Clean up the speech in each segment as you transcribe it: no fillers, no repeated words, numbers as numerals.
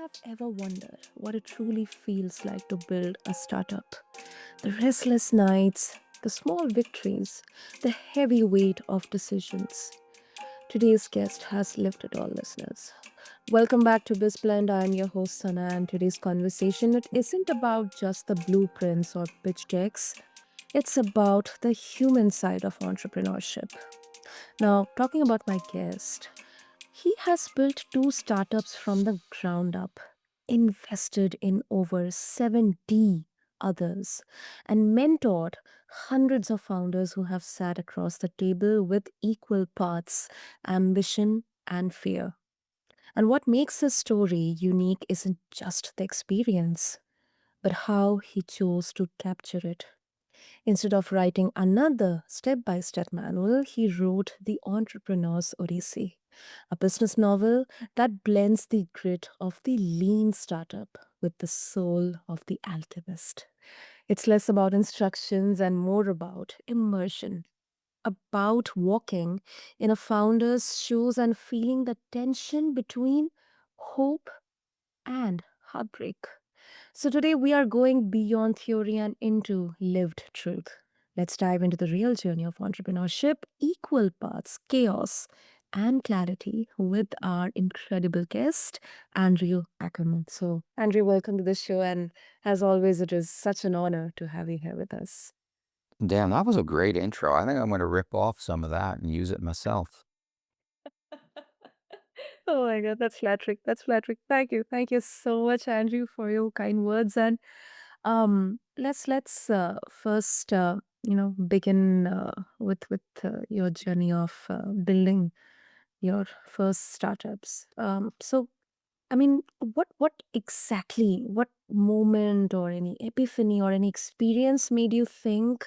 have ever wondered what it truly feels like to build a startup? The restless nights, the small victories, the heavy weight of decisions. Today's guest has lived it all, listeners. Welcome back to BizBlend. I am your host, Sana, and today's conversation it isn't about just the blueprints or pitch decks. It's about the human side of entrepreneurship. Now, talking about my guest, he has built two startups from the ground up, invested in over 70 others, and mentored hundreds of founders who have sat across the table with equal parts ambition and fear. And what makes his story unique isn't just the experience, but how he chose to capture it. Instead of writing another step by step manual, he wrote The Entrepreneur's Odyssey, a business novel that blends the grit of the lean startup with the soul of the alchemist. It's less about instructions and more about immersion, about walking in a founder's shoes and feeling the tension between hope and heartbreak. So, today we are going beyond theory and into lived truth. Let's dive into the real journey of entrepreneurship, equal parts chaos and clarity, with our incredible guest, Andrew Ackerman. So, Andrew, welcome to the show. And as always, it is such an honor to have you here with us. Damn, that was a great intro. I think I'm going to rip off some of that and use it myself. Oh my God, that's flattering. That's flattering. Thank you. Thank you so much, Andrew, for your kind words. And let's first begin with your journey of building your first startups. So I mean, what exactly, what moment or any epiphany or any experience made you think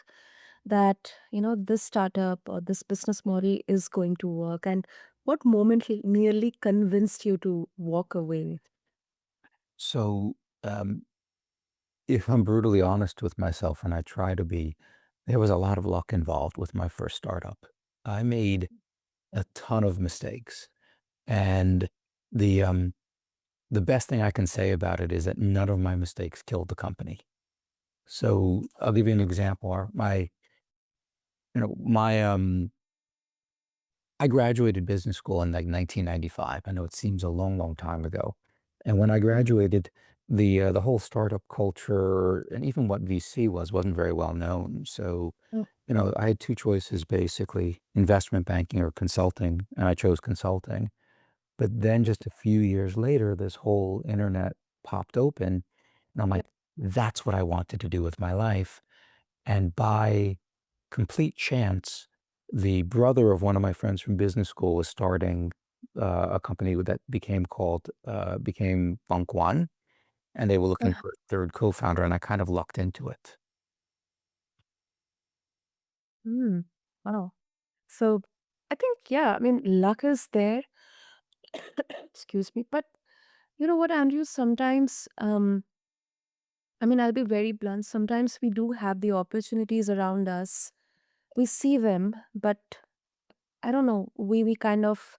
that this startup or this business model is going to work, and what moment nearly convinced you to walk away? So, if I'm brutally honest with myself, and I try to be, there was a lot of luck involved with my first startup. I made a ton of mistakes, and the um, the best thing I can say about it is that none of my mistakes killed the company. So I'll give you an example. My I graduated business school in like 1995. I know it seems a long, long time ago. And when I Mm. graduated, the whole startup culture and even what VC wasn't very well known. So, Oh, I had two choices basically, investment banking or consulting, and I chose consulting. But then just a few years later, this whole internet popped open, and I'm yeah. like, that's what I wanted to do with my life. And by complete chance, the brother of one of my friends from business school was starting a company that became Funk One, and they were looking Uh, for a third co-founder, and I kind of lucked into it. mm, wow. So I think, yeah, I mean, luck is there. Excuse me. But you know what, Andrew? Sometimes, I mean, I'll be very blunt. Sometimes we do have the opportunities around us. We see them, but I don't know, we kind of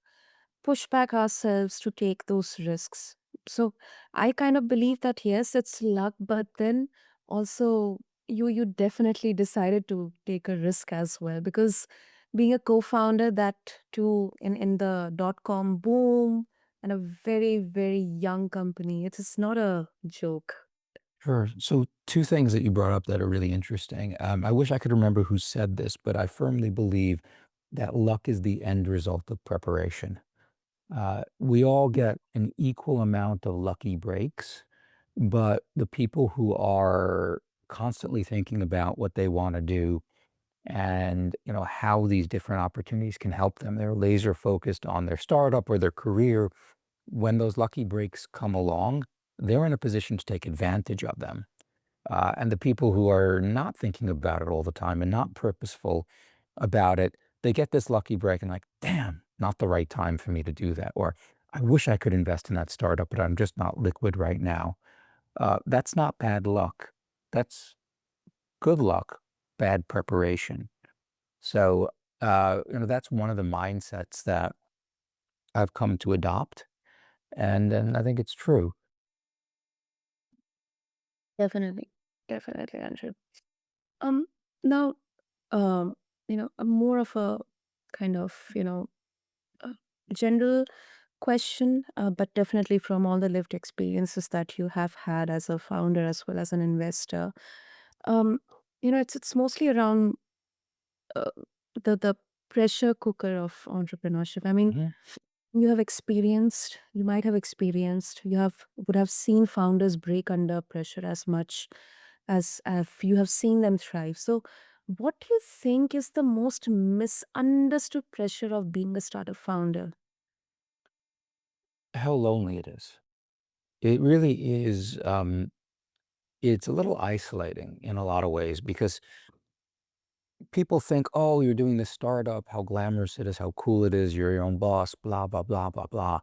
push back ourselves to take those risks. So I kind of believe that yes, it's luck, but then also you definitely decided to take a risk as well, because being a co-founder, that too in the dot-com boom, and a very, very young company, it is not a joke. Sure. So two things that you brought up that are really interesting. I wish I could remember who said this, but I firmly believe that luck is the end result of preparation. We all get an equal amount of lucky breaks, but the people who are constantly thinking about what they want to do and how these different opportunities can help them, they're laser focused on their startup or their career. When those lucky breaks come along, they're in a position to take advantage of them. And the people who are not thinking about it all the time and not purposeful about it, they get this lucky break and like, damn, not the right time for me to do that. Or I wish I could invest in that startup, but I'm just not liquid right now. That's not bad luck. That's good luck, bad preparation. So, that's one of the mindsets that I've come to adopt. And I think it's true. Definitely. Definitely, Andrew. Um, Now, a more of a kind of, a general question, but definitely from all the lived experiences that you have had as a founder as well as an investor. Um, it's mostly around uh, the pressure cooker of entrepreneurship. I mean, Mhm. you might have experienced, would have seen founders break under pressure as much as if you have seen them thrive. So, what do you think is the most misunderstood pressure of being a startup founder? How lonely it is. It really is, it's a little isolating in a lot of ways because people think, "Oh, you're doing this startup, how glamorous it is, how cool it is, you're your own boss, blah, blah, blah, blah, blah."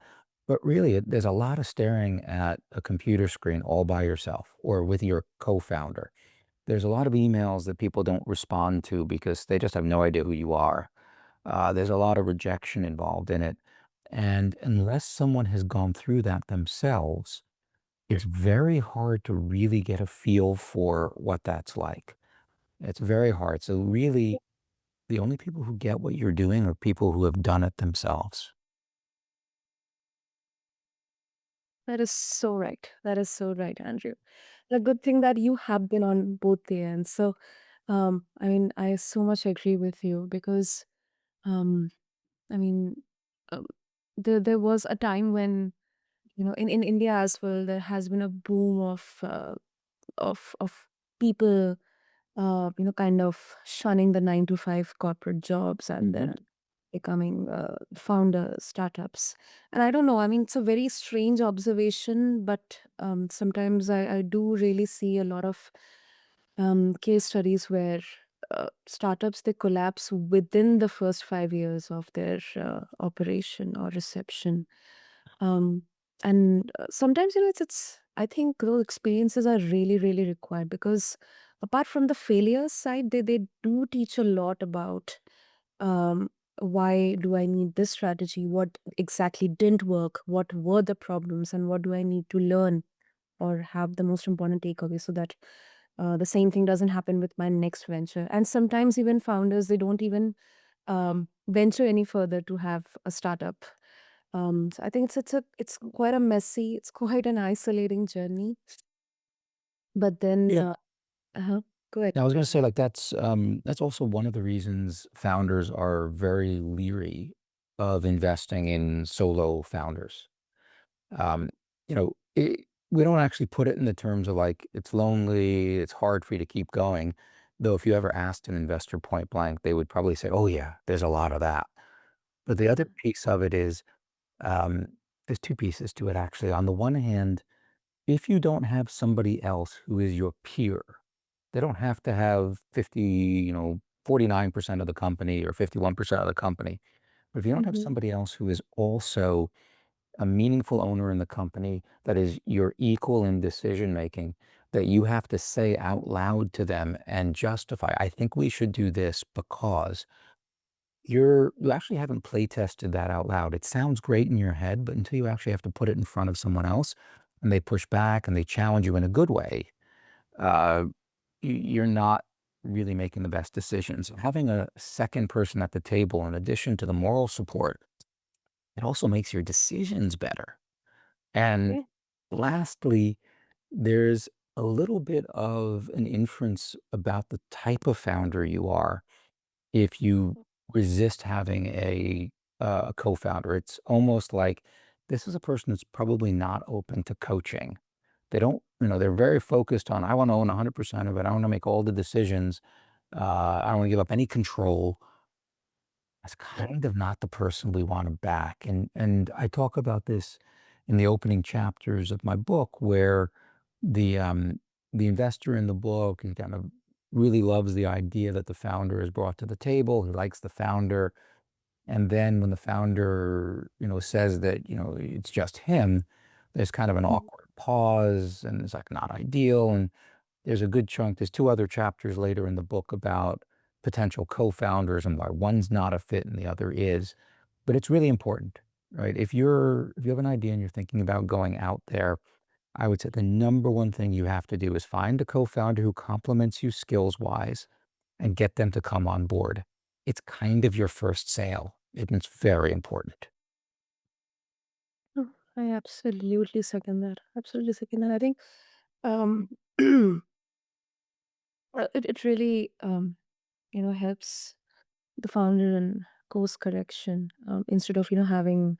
But really, there's a lot of staring at a computer screen all by yourself or with your co-founder. There's a lot of emails that people don't respond to because they just have no idea who you are. There's a lot of rejection involved in it. And unless someone has gone through that themselves, it's very hard to really get a feel for what that's like. It's very hard. So really, the only people who get what you're doing are people who have done it themselves. That is so right. That is so right, Andrew. The good thing that you have been on both the ends. So, I mean, I so much agree with you because, um, I mean, um, there was a time when, in India as well, there has been a boom of people, kind of shunning the 9 to 5 corporate jobs and Mhm. then becoming founder startups. And I don't know, I mean, it's a very strange observation, but sometimes I do really see a lot of case studies where startups they collapse within the first 5 years of their operation or reception. um, and sometimes, it's I think those experiences are really, really required because apart from the failure side, they do teach a lot about um, why do I need this strategy? What exactly didn't work? What were the problems? And what do I need to learn or have the most important takeaway so that the same thing doesn't happen with my next venture? And sometimes even founders, they don't even venture any further to have a startup. So I think it's quite a messy, it's quite an isolating journey. But then, Yeah. uh-huh, go ahead. Now, I was gonna say, like, that's also one of the reasons founders are very leery of investing in solo founders. Um, we don't actually put it in the terms of, like, it's lonely, it's hard for you to keep going, though if you ever asked an investor point blank, they would probably say, "Oh, yeah, there's a lot of that." But the other piece of it is, um, there's 2 pieces to it, actually. On the one hand, if you don't have somebody else who is your peer, they don't have to have 49% of the company or 51% of the company. But if you don't have Mhm, somebody else who is also a meaningful owner in the company that is your equal in decision making, that you have to say out loud to them and justify, I think we should do this because you actually haven't play tested that out loud. It sounds great in your head, but until you actually have to put it in front of someone else and they push back and they challenge you in a good way, uh, you're not really making the best decisions. Having a second person at the table, in addition to the moral support, it also makes your decisions better. And okay. lastly, there's a little bit of an inference about the type of founder you are if you resist having a co-founder. It's almost like this is a person that's probably not open to coaching. They don't, they're very focused on, I want to own 100% of it. I want to make all the decisions. I don't want to give up any control. That's kind of not the person we want to back. And I talk about this in the opening chapters of my book, where the um, the investor in the book, he kind of really loves the idea that the founder is brought to the table. He likes the founder, and then when the founder, says that it's just him, there's kind of an Mhm, awkward pause, and it's like not ideal. And there's a good chunk. There's 2 other chapters later in the book about potential co-founders and why one's not a fit and the other is. But it's really important, right? If you have an idea and you're thinking about going out there, I would say the number one thing you have to do is find a co-founder who complements you skills-wise and get them to come on board. It's kind of your first sale, and it's very important. Oh, I absolutely second that. Absolutely second that. I think um, it really helps the founder in course correction, instead of having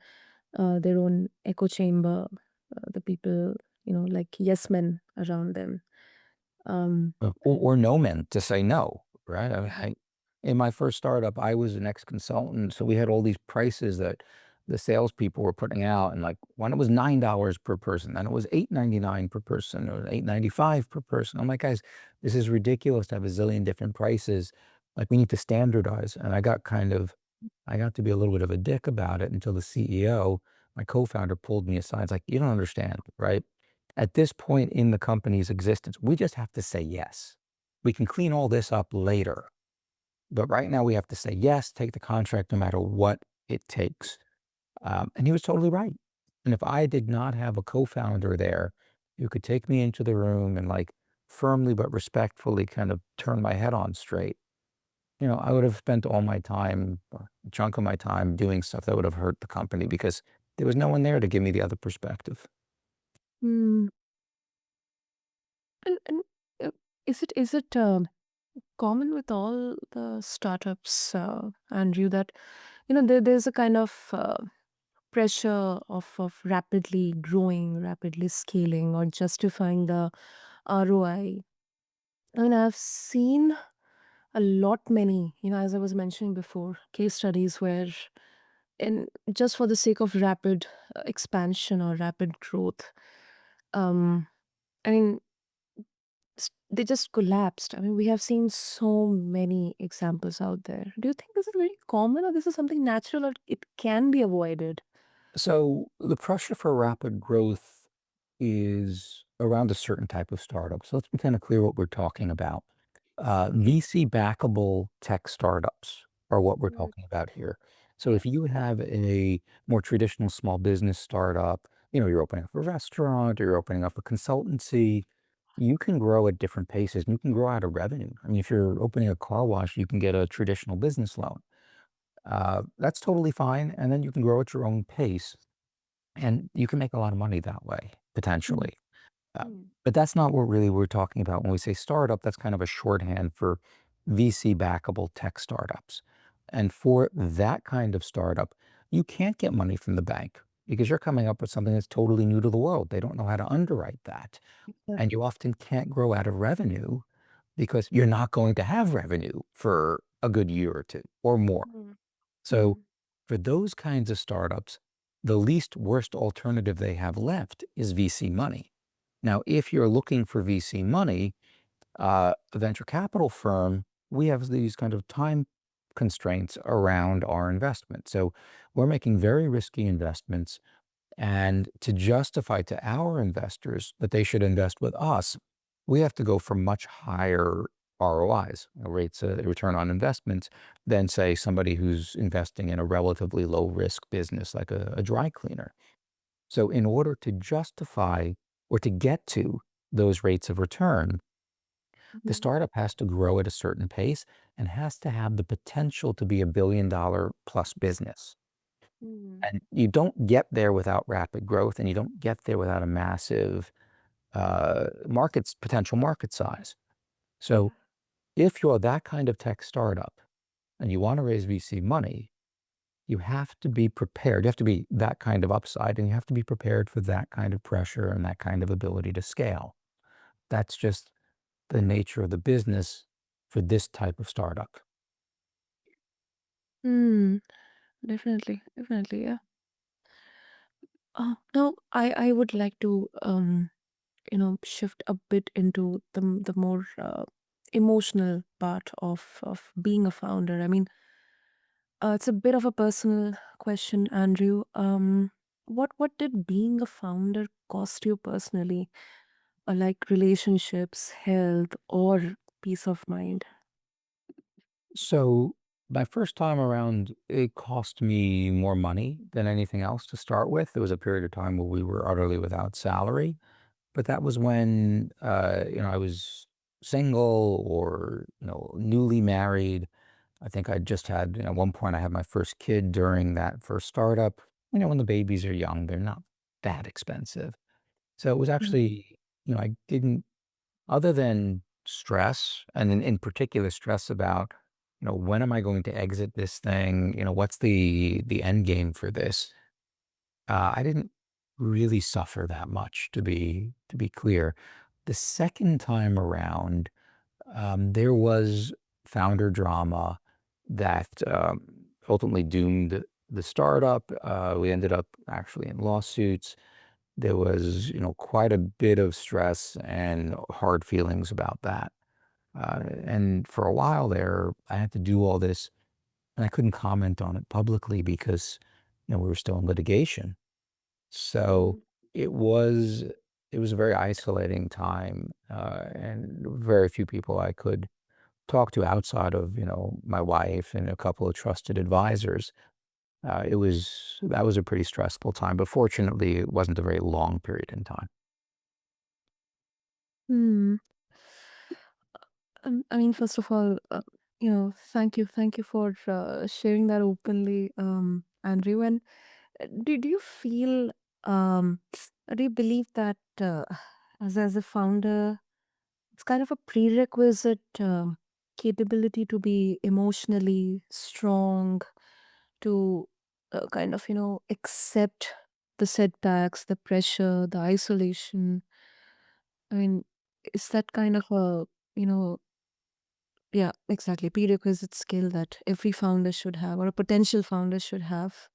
their own echo chamber, the people like yes men around them. Um, Or no men to say no, right? yeah. In my first startup, I was an ex-consultant, so we had all these prices that the salespeople were putting out, and like when it was $9 per person, then it was $8.99 per person, or $8.95 per person. I'm like, guys, this is ridiculous to have a zillion different prices. Like we need to standardize. And I got to be a little bit of a dick about it until the CEO, my co-founder, pulled me aside. It's like, you don't understand, right? At this point in the company's existence, we just have to say yes. We can clean all this up later. But right now we have to say yes, take the contract no matter what it takes. And he was totally right. And if I did not have a co-founder there who could take me into the room and like firmly but respectfully kind of turn my head on straight, I would have spent all my time, or a chunk of my time doing stuff that would have hurt the company because there was no one there to give me the other perspective. Mm, and uh, is it common with all the startups, Andrew, that there's a kind of pressure of rapidly growing, rapidly scaling, or justifying the ROI? I mean, I've seen a lot many, as I was mentioning before, case studies where, in just for the sake of rapid expansion or rapid growth, um, I mean, they just collapsed. I mean, we have seen so many examples out there. Do you think this is very common, or this is something natural, or it can be avoided? So the pressure for rapid growth is around a certain type of startup. So let's be kind of clear what we're talking about. VC-backable tech startups are what we're Mm, talking about here. So if you have a more traditional small business startup, you're opening up a restaurant or you're opening up a consultancy, you can grow at different paces and you can grow out of revenue. I mean, if you're opening a car wash, you can get a traditional business loan. That's totally fine. And then you can grow at your own pace and you can make a lot of money that way, mm, potentially. Uh, mm, but that's not what really we're talking about when we say startup. That's kind of a shorthand for VC-backable tech startups. And for that kind of startup, you can't get money from the bank because you're coming up with something that's totally new to the world. They don't know how to underwrite that. And you exactly. often can't grow out of revenue because you're not going to have revenue for a good year or two or more. Mm, So mm, for those kinds of startups, the least worst alternative they have left is VC money. Now, if you're looking for VC money, a venture capital firm, we have these kind of time constraints around our investment. So we're making very risky investments. And to justify to our investors that they should invest with us, we have to go for much higher ROIs, rates of return on investments, than say somebody who's investing in a relatively low risk business like a dry cleaner. So in order to justify or to get to those rates of return, the mhm, startup has to grow at a certain pace and has to have the potential to be $1 billion plus business. mm. And you don't get there without rapid growth, and you don't get there without a massive potential market size. So Yeah. if you're that kind of tech startup and you want to raise VC money, you have to be prepared. You have to be that kind of upside, and you have to be prepared for that kind of pressure and that kind of ability to scale. That's just the nature of the business for this type of startup. Mm, definitely, definitely, yeah. Now, I would like to shift a bit into the more emotional part of being a founder. I mean, it's a bit of a personal question, Andrew. What did being a founder cost you personally? Like relationships, health, or peace of mind? So my first time around, it cost me more money than anything else to start with. There was a period of time where we were utterly without salary. but that was when, I was single or, newly married. I think I just had, at one point, I had my first kid during that first startup. When the babies are young, they're not that expensive. So it was Mm. actually, I didn't, other than stress, and in particular stress about, when am I going to exit this thing? What's the end game for this? I didn't really suffer that much, to be clear. The second time around, there was founder drama that ultimately doomed the startup. We ended up actually in lawsuits. There was, quite a bit of stress and hard feelings about that. And for a while there, I had to do all this, and I couldn't comment on it publicly because, we were still in litigation. So Mm. it was it was a very isolating time, and very few people I could talk to outside of, my wife and a couple of trusted advisors. That was a pretty stressful time, but fortunately, it wasn't a very long period in time. Hmm. I mean, first of all, thank you for sharing that openly, Andrew. And do you feel, um, do you believe that as a founder, it's kind of a prerequisite capability to be emotionally strong, to kind of, accept the setbacks, the pressure, the isolation? I mean, is that kind of a, you know, yeah, exactly, prerequisite skill that every founder should have or a potential founder should have?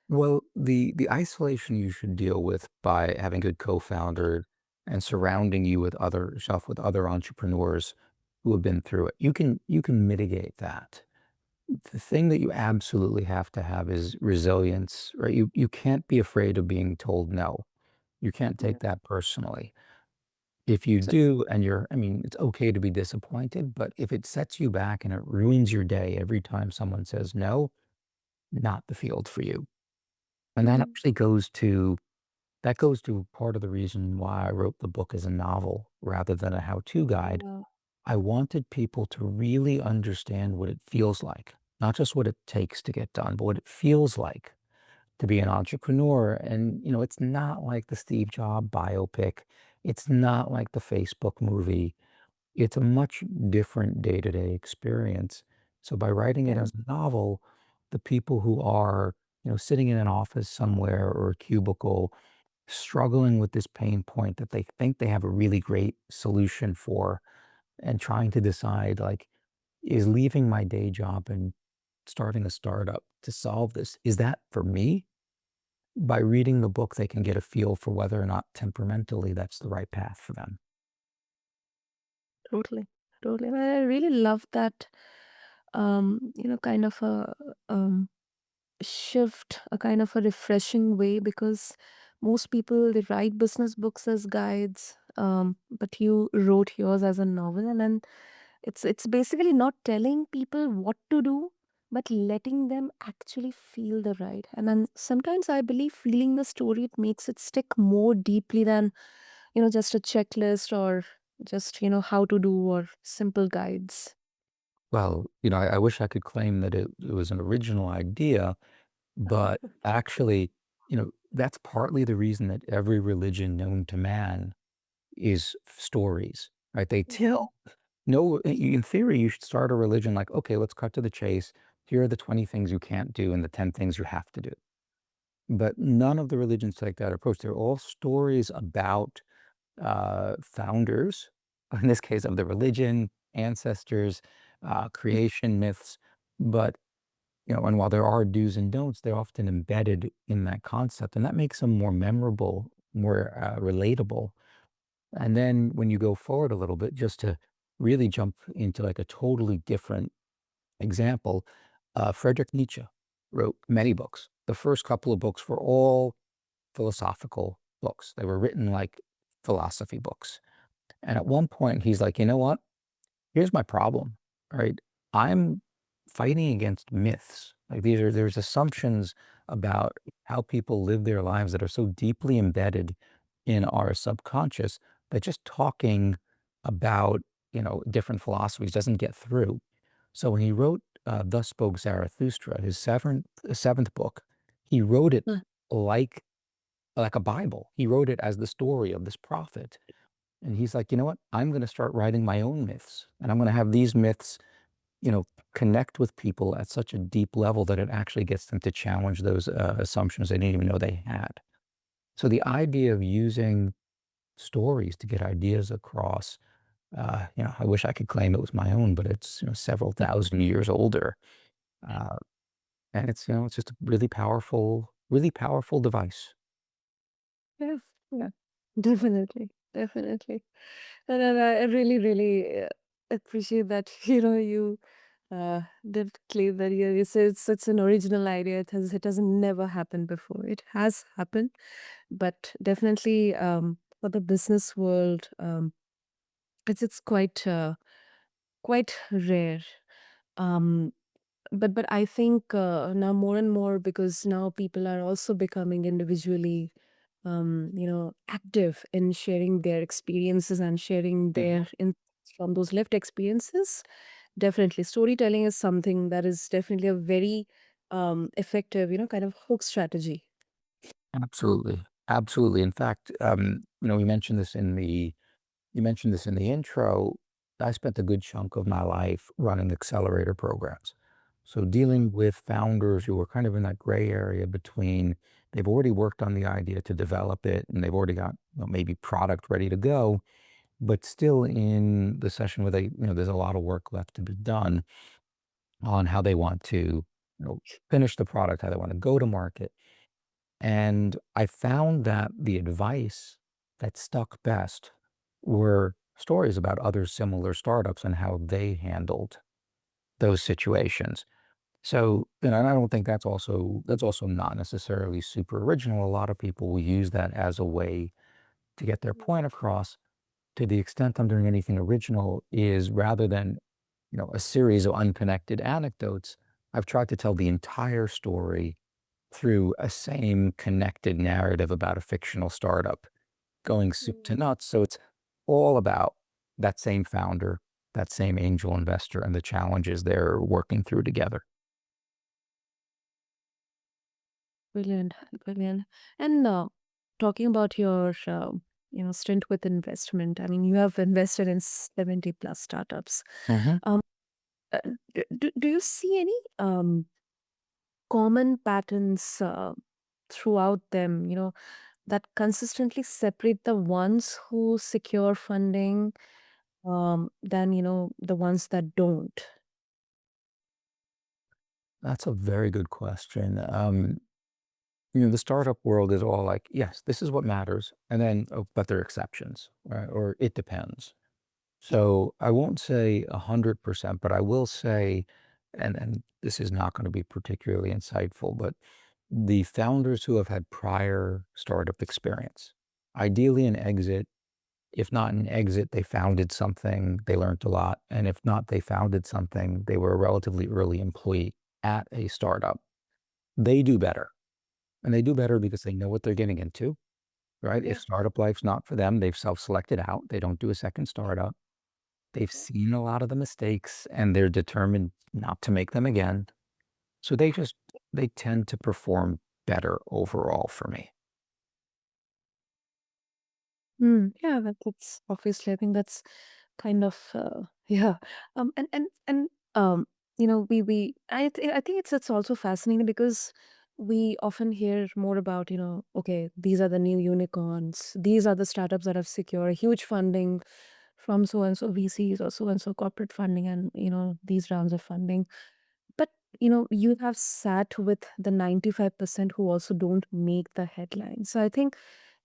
Well, the isolation you should deal with by having a good co-founder and surrounding yourself with other entrepreneurs who have been through it. You can mitigate that. The thing that you absolutely have to have is resilience, right? You can't be afraid of being told no. You can't Yeah. take that personally. If you So, do, and I mean, it's okay to be disappointed, but if it sets you back and it ruins your day every time someone says no, not the field for you. And that mhm. actually goes to part of the reason why I wrote the book as a novel rather than a how-to guide. Yeah. I wanted people to really understand what it feels like, not just what it takes to get done, but what it feels like to be an entrepreneur. And, it's not like the Steve Jobs biopic. It's not like the Facebook movie. It's a much different day-to-day experience. So by writing it Yeah. as a novel, the people who are, sitting in an office somewhere or a cubicle struggling with this pain point that they think they have a really great solution for and trying to decide, like, is leaving my day job and starting a startup to solve this, is that for me? By reading the book, they can get a feel for whether or not temperamentally that's the right path for them. Totally. Totally. And I really love that, kind of a um, shift, a kind of a refreshing way, because most people they write business books as guides, but you wrote yours as a novel, and then it's basically not telling people what to do, but letting them actually feel the ride. And then sometimes I believe feeling the story, it makes it stick more deeply than, just a checklist or just, how to do or simple guides. Well, I wish I could claim that it was an original idea, but actually, that's partly the reason that every religion known to man is stories, right? They Mhm. tell no, in theory, you should start a religion like, okay, let's cut to the chase. Here are the 20 things you can't do and the 10 things you have to do. But none of the religions take that approach. They're all stories about founders, in this case of the religion, ancestors, creation myths. But, and while there are do's and don'ts, they're often embedded in that concept. And that makes them more memorable, more relatable. And then when you go forward a little bit, just to really jump into like a totally different example, Friedrich Nietzsche wrote many books. The first couple of books were all philosophical books. They were written like philosophy books. And at one point, he's like, you know what? Here's my problem, right? I'm fighting against myths. Like there's assumptions about how people live their lives that are so deeply embedded in our subconscious that just talking about, different philosophies doesn't get through. So when he wrote Thus Spoke Zarathustra, his seventh book, he wrote it Huh. like like a Bible. He wrote it as the story of this prophet. And he's like, you know what? I'm going to start writing my own myths. And I'm going to have these myths, connect with people at such a deep level that it actually gets them to challenge those assumptions they didn't even know they had. So the idea of using stories to get ideas across, I wish I could claim it was my own, but it's, several thousand years older. Uh, and it's just a really powerful device. Yeah, yeah, definitely, definitely. And I really, really appreciate that, you did claim that you say it's an original idea. It has never happened before. It has happened, but definitely for the business world, it's quite rare. Um, but I think now more and more, because now people are also becoming individually active in sharing their experiences and sharing Mhm. their insights from those lived experiences. Definitely storytelling is something that is definitely a very effective kind of hook strategy. Absolutely. Absolutely. In fact, we mentioned this in the you mentioned this in the intro. I spent a good chunk of my life running accelerator programs. So dealing with founders who are kind of in that gray area between they've already worked on the idea to develop it and they've already got maybe product ready to go, but still in the session where there's a lot of work left to be done on how they want to, finish the product, how they want to go to market. And I found that the advice that stuck best were stories about other similar startups and how they handled those situations. So, and I don't think that's also not necessarily super original. A lot of people will use that as a way to get their point across. To the extent I'm doing anything original is rather than, a series of unconnected anecdotes, I've tried to tell the entire story through a same connected narrative about a fictional startup going soup to Mm. nuts. So it's all about that same founder, that same angel investor, and the challenges they're working through together. Brilliant, brilliant. And talking about your stint with investment, I mean, you have invested in 70 plus startups. Mhm. Um, uh, do you see any common patterns throughout them, that consistently separate the ones who secure funding than, the ones that don't? That's a very good question. The startup world is all like, yes, this is what matters. And then, oh, but there are exceptions, right? Or it depends. So I won't say 100%, but I will say, and this is not going to be particularly insightful, but the founders who have had prior startup experience, ideally an exit. If not an exit, they founded something, they learned a lot. And if not, they founded something, they were a relatively early employee at a startup. They do better. And they do better because they know what they're getting into, right? If Yeah. startup life's not for them, they've self-selected out. They don't do a second startup. They've seen a lot of the mistakes and they're determined not to make them again. So they tend to perform better overall for me. Yeah, that's obviously, I think that's kind of yeah. And I think it's also fascinating because we often hear more about, okay, these are the new unicorns, these are the startups that have secured huge funding from so and so VCs or so and so corporate funding, and these rounds of funding. But you have sat with the 95% who also don't make the headlines. So I think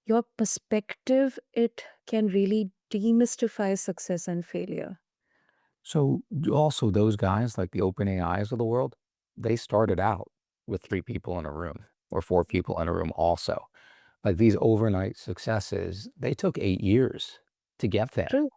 your perspective, it can really demystify success and failure. So also those guys like the opening eyes of the world, they started out with three people in a room or four people in a room also. Like these overnight successes, they took 8 years to get there. True.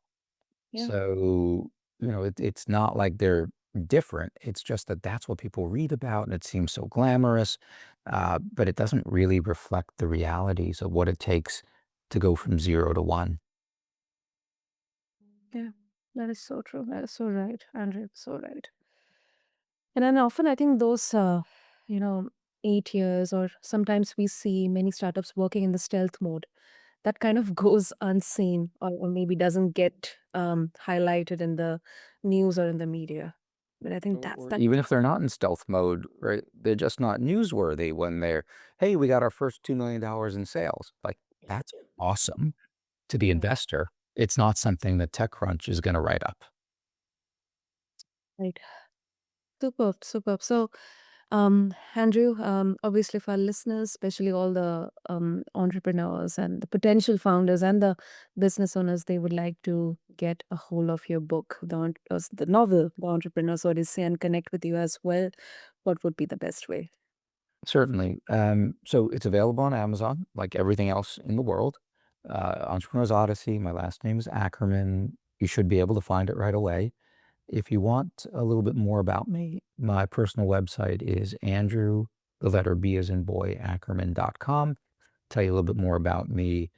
Yeah. So, it's not like they're different. It's just that that's what people read about and it seems so glamorous, but it doesn't really reflect the realities of what it takes to go from 0 to 1. Yeah, that is so true. That is so right, Andrew. So right. And then often I think those, you know, 8 years, or sometimes we see many startups working in the stealth mode. That kind of goes unseen, or maybe doesn't get highlighted in the news or in the media. But I think that's Or that. even if they're not in stealth mode, right? They're just not newsworthy when they're, hey, we got our first $2 million in sales. Like, that's awesome to the investor. It's not something that TechCrunch is going to write up. Right. Superb, superb. So, Andrew, obviously for our listeners, especially all the entrepreneurs and the potential founders and the business owners, they would like to get a hold of your book, the novel, The Entrepreneur's Odyssey, and connect with you as well. What would be the best way? Certainly. So it's available on Amazon, like everything else in the world. Entrepreneur's Odyssey. My last name is Ackerman. You should be able to find it right away. If you want a little bit more about me, my personal website is Andrew, the letter B as in boy, Ackerman.com. Tell you a little bit more about me.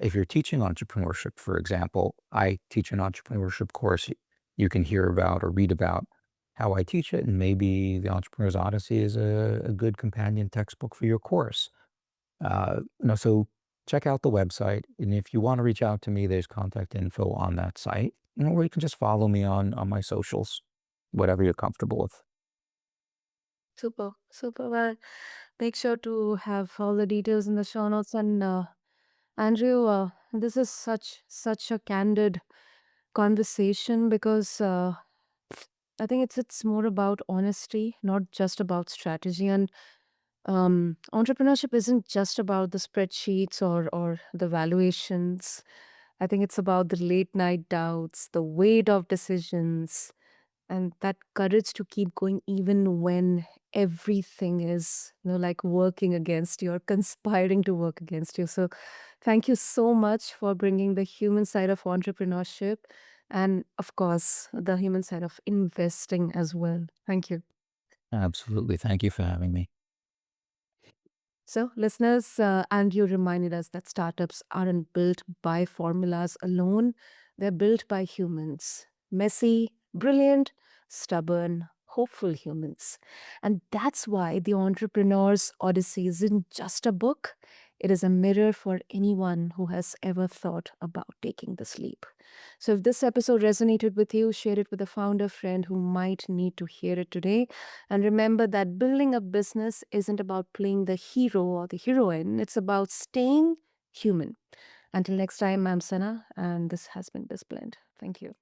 If you're teaching entrepreneurship, for example, I teach an entrepreneurship course. You can hear about or read about how I teach it, and maybe the Entrepreneur's Odyssey is a good companion textbook for your course. So check out the website, and if you want to reach out to me, there's contact info on that site, or you can just follow me on my socials, whatever you're comfortable with. Super, super. Well, make sure to have all the details in the show notes. And Andrew, this is such a candid conversation, because I think it's more about honesty, not just about strategy. And entrepreneurship isn't just about the spreadsheets or the valuations. I think it's about the late night doubts, the weight of decisions, and that courage to keep going even when everything is, like working against you or conspiring to work against you. So thank you so much for bringing the human side of entrepreneurship, and of course the human side of investing as well. Thank you. Absolutely. Thank you for having me. So, listeners, and you reminded us that startups aren't built by formulas alone, they're built by humans. Messy, brilliant, stubborn, hopeful humans. And that's why The Entrepreneur's Odyssey isn't just a book, it is a mirror for anyone who has ever thought about taking this leap. So, if this episode resonated with you, share it with a founder friend who might need to hear it today. And remember that building a business isn't about playing the hero or the heroine, it's about staying human. Until next time, I'm Sana, and this has been BizBlend. Thank you.